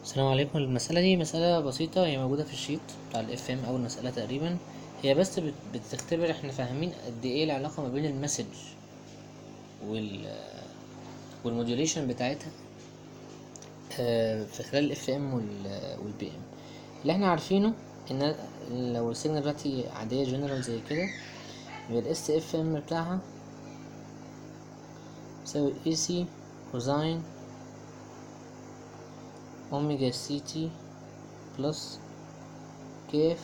السلام عليكم. المسألة دي مسألة بسيطة، هي موجودة في الشيت بتاع ال FM أول مسألة تقريبا. هي بس بتختبر احنا فاهمين قد ايه العلاقة ما بين المسج وال والموديوليشن بتاعتها في خلال ال FM وال PM. اللي احنا عارفينه ان لو السيجنال بتاعتي عادية جنرال زي كده، يبقى ال SFM بتاعها يساوي AC كوزين اوميجا سي تي بلس كيف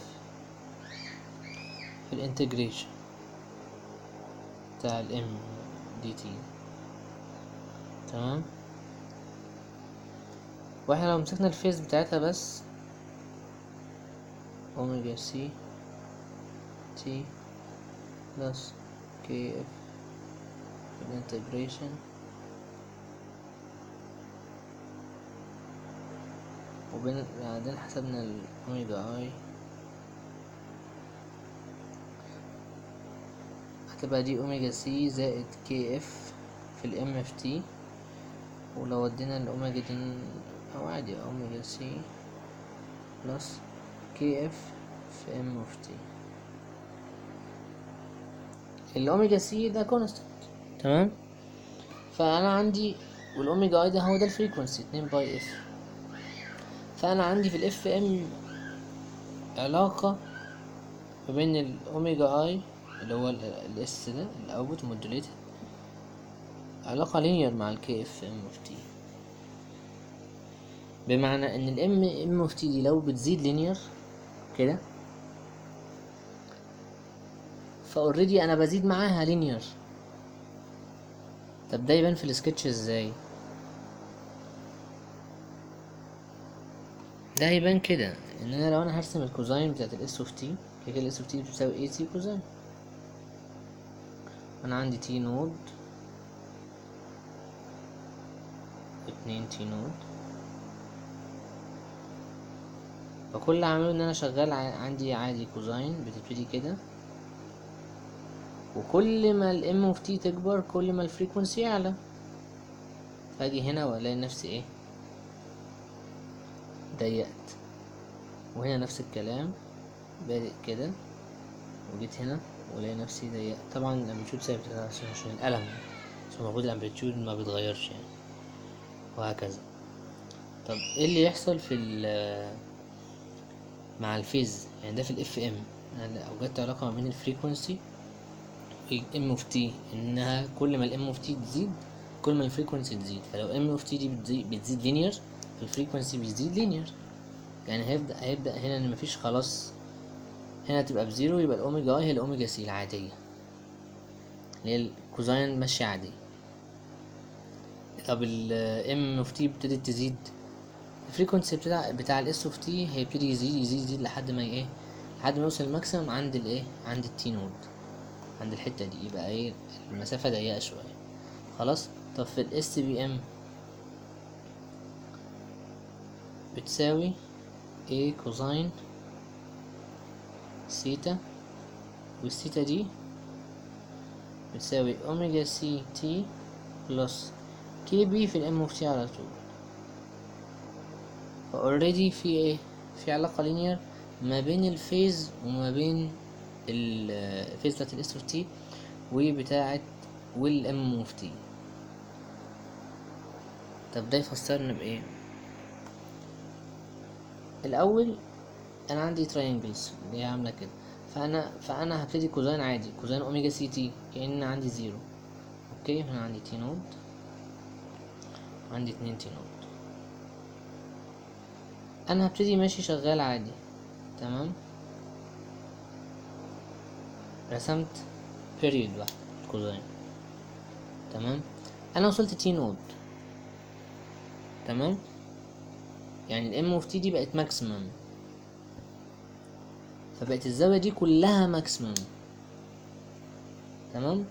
في الانتجريشن بتاع ال M دي تي. تمام. واحنا لو مسكنا الفيز بتاعتها بس اوميجا سي تي بلس كي اف الانتجريشن بعدين حسبنا الاوميجا اي، هتبقى دي اوميجا سي زائد كي اف في الام اف تي. ولو ودينا الاوميجا دي او عادي اوميجا سي بلس كي اف في ام اف تي. الاوميجا سي ده كونستنت، تمام. فانا عندي والاوميجا اي ده هو ده الفريكونسي 2 باي اف. فانا عندي في الاف ام علاقة ما بين الاوميجا اي اللي هو الاس ده الاوتبوت مودوليتد، علاقة لينير مع الكي اف ام اف تي. بمعنى ان الام ام اف تي دي لو بتزيد لينير كده، فاوريدي انا بزيد معاها لينير. طب ده يبان في السكتش ازاي؟ ده هيبان كده ان انا لو انا هرسم الكوزاين بتاعت الاس اوف تي، كده الاس اوف تي بتساوي اي تي كوزاين. انا عندي تي نود واتنين تي نود، فكل اللي عامله ان انا شغال عندي عادي كوزاين بتبتدي كده، وكل ما الام اوف تي تكبر كل ما الفريكونسي يعلى. فاجي هنا والاقي نفسي ايه، ضيقت. وهنا نفس الكلام، بادئ كده وجيت هنا والاقي نفسي ضيقت. طبعا الامبليتيود ثابت عشان القلم، عشان المفروض الامبليتيود ما بيتغيرش يعني، وهكذا. طب ايه اللي يحصل في مع الفيز؟ يعني ده في الاف ام، انا اوجدت علاقه ما بين الفريكونسي ام اوف تي، انها كل ما الام اوف تي تزيد كل ما الفريكونسي تزيد. فلو ام اوف تي دي بتزيد لينير، الفريكونسي بيزيد لينير. يعني هيبدا هنا ان مفيش خلاص، هنا تبقى بزيرو، يبقى الاوميجا اي هي الاوميجا سي العاديه اللي هي الكوزاين ماشيه عاديه. طب الام اوف تي ابتدت تزيد، الفريكونسي بتاع الاس اوف تي هيبتدي يزيد يزيد يزيد لحد ما ايه، لحد ما يوصل الماكسيمم عند الايه، عند التي نود، عند الحته دي. يبقى ايه، المسافه ضيقه شويه. خلاص. طب في الاس بي ام بتساوي ايه كوزاين سيتا، والسيتا دي بتساوي اوميجا سي تي بلس كي بي في الام اوف تي على طول. فاوريدي في ايه، في علاقة لينير ما بين الفيز وما بين الفيز بتاعت الاس اوف تي وبتاعت والام اوف تي. طب ده يفسرنا بايه؟ الاول انا عندي تراينجلز اللي هي عامله كده، فانا هبتدي كوزين عادي، كوزين اوميجا سي تي كأن عندي زيرو. اوكي، هنا عندي تي نود، عندي اتنين تي نود. انا هبتدي ماشي شغال عادي، تمام. رسمت بيريود واحد كوزين، تمام. انا وصلت تي نود، تمام. يعني الام اوف تي دي بقت ماكسيمم، فبقت الزاويه دي كلها ماكسيمم، تمام.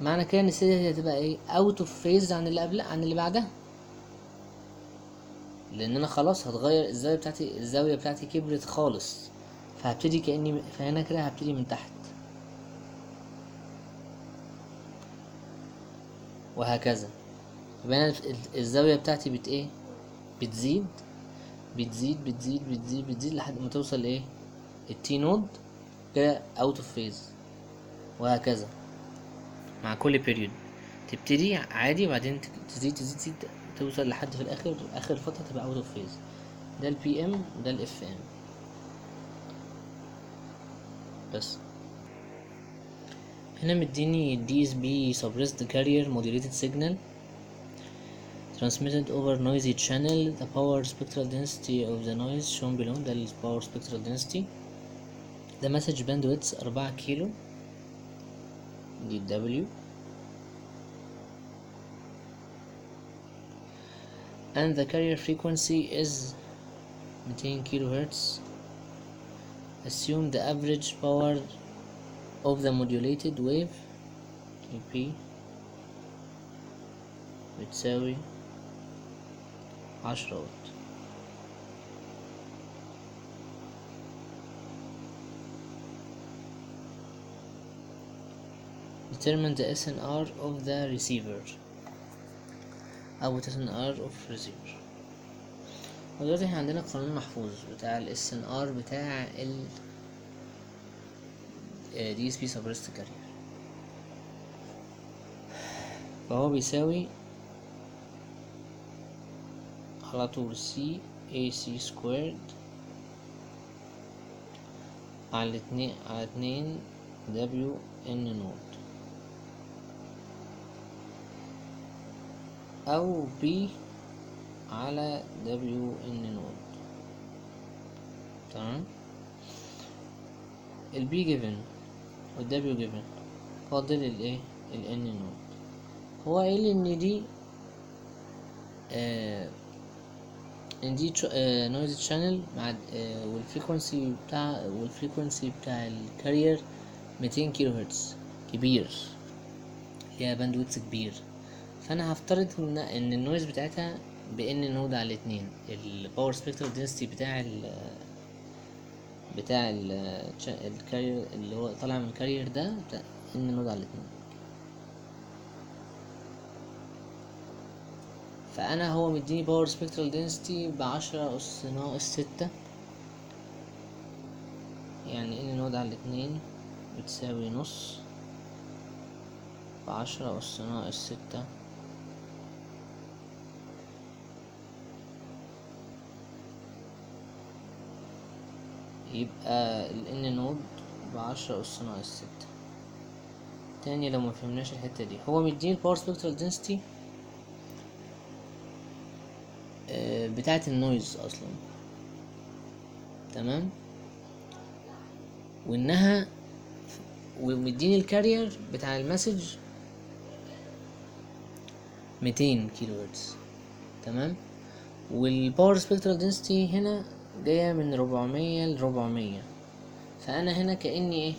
معنى كده ان السيده دي هتبقى ايه، اوت اوف فيز عن اللي قبل، عن اللي بعدها، لان انا خلاص هتغير الزاويه بتاعتي كبرت خالص. فهبتدي كاني، فهنا كده هبتدي من تحت، وهكذا. يبقى انا الزاويه بتاعتي بت ايه، بتزيد بتزيد لحد ما توصل لايه، التي نود كده اوت اوف فيز، وهكذا مع كل بيريود. تبتدي عادي وبعدين تزيد توصل لحد في الاخر، اخر فترة تبقى اوت اوف فيز. ده البي ام وده الاف ام. بس هنا مديني دي اس بي suppressed carrier modulated signal transmitted over noisy channel. The power spectral density of the noise shown below. ده ال power spectral density. The message bandwidth 4 كيلو دي W. And the carrier frequency is 200 kilohertz. Assume the average power of the modulated wave EP بتساوي 10 واط. Determine the SNR of the receiver أو SNR of receiver. ودلوقتي احنا عندنا قانون محفوظ بتاع ال SNR بتاع ال DSP suppressed carrier، فهو بيساوي على طول C AC squared على 2 W N نود، أو B على W N نود. تمام. ال B given وال W given، فاضل ال N نود. هو قايل ان دي نويز شانل مع والفريكونسي بتاع الكارير 200 كيلو هرتز، كبير، فيها باندويتس كبير. فانا هفترض ان النويز بتاعتها بان نود على 2. الباور سبيكترال دنسيتي بتاع الكارير اللي هو طالع من الكارير ده بتاع ان نود على 2. فانا هو مديني باور سبيكترال دنسيتي ب10⁻⁶، يعني ان نود على 2 بتساوي نص ب10⁻⁶، يبقى ال n نود ب10⁻⁶. تاني لو مفهمناش الحتة دي، هو مديني الباور سبيكترال دنسيتي بتاعة النويز اصلا، تمام، ومديني الكارير بتاع المسج 200 كيلو هرتز، تمام. والباور سبيكترال دنسيتي هنا جاية من 400 ل400، فانا هنا كأني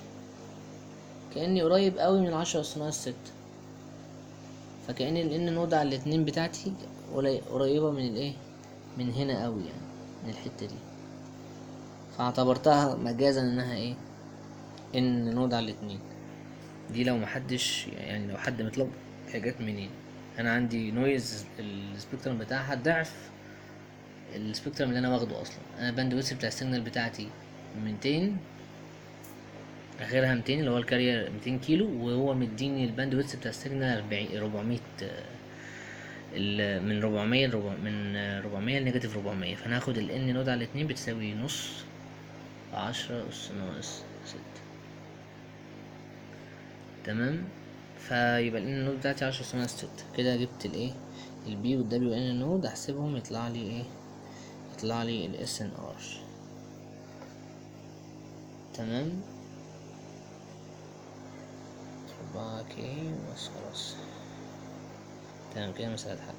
قريب قوي من 10⁻⁶، فكأن ال n نود على 2 بتاعتي قريبة من من هنا قوي، يعني من الحتة دي، فاعتبرتها مجازا انها n نود على 2. دي لو محدش، يعني لو حد مطلب هي جت منين، انا عندي نويز السبيكترم بتاعها ضعف السبيكترم اللي انا واخده اصلا. انا باندويث بتاع السيجنال بتاعتي 200، اخرها 200 اللي هو الكارير 200 كيلو، وهو مديني الباندويث بتاع السيجنال 400 من 400 لنيجاتيف 400. فانا هاخد ال n نود على 2 بتساوي نص 10⁻⁶، تمام. فيبقى ال n نود بتاعتي 10⁻⁶. كده جبت ال B وال W N نود، احسبهم يطلع لي ال SNR، تمام. 4K بس خلاص، تمام كده مسألة حل.